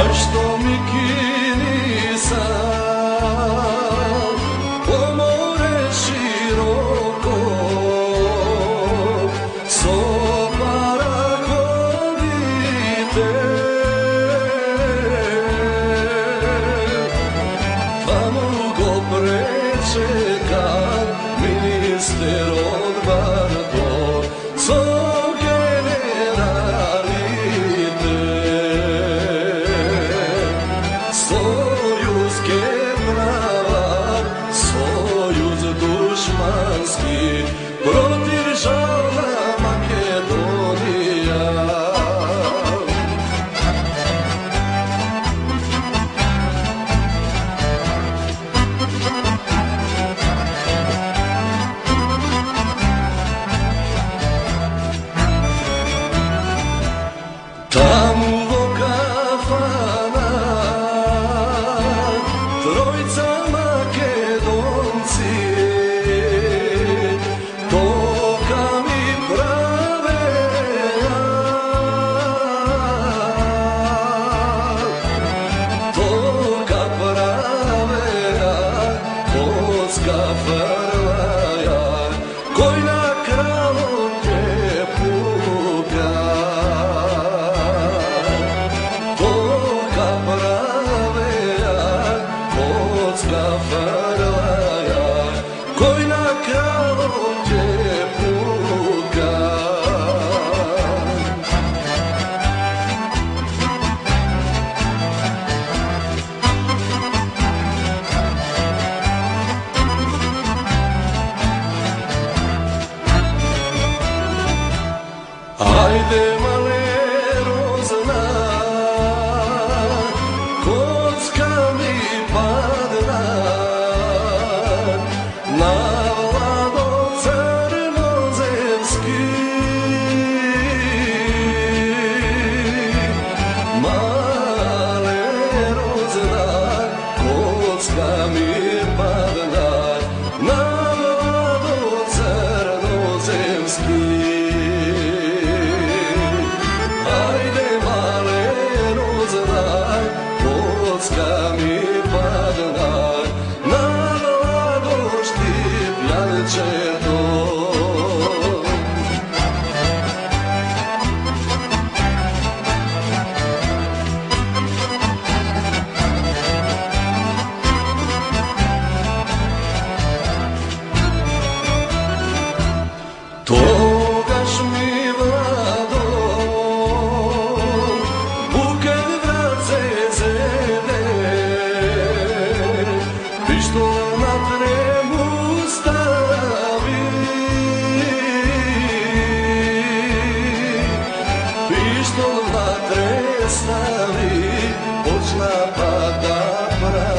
Zašto mi kini sam o more široko, so para hodite, tamo go prečeka minister od Bardo, so generalite, sojuzke prava, sojuz dušmanski, protiv žala Makedonija. Tamo kafana, trojca Makedonci, toka mi prave, toka prave, kocka frvaja, koji na kralom te puka. Koji na kralom te puka. Ajde male rozna, kocka mi padna na vlado crnozemski. Male rozna, kocka mi padna na vlado crnozemski. Ajde male rozna, kocka mi padna na vlado štipljanče to. Togaš mi vlado, buket vrace zede, pištol na tremu stavi, pištol na tre stavi, počna pada pravi.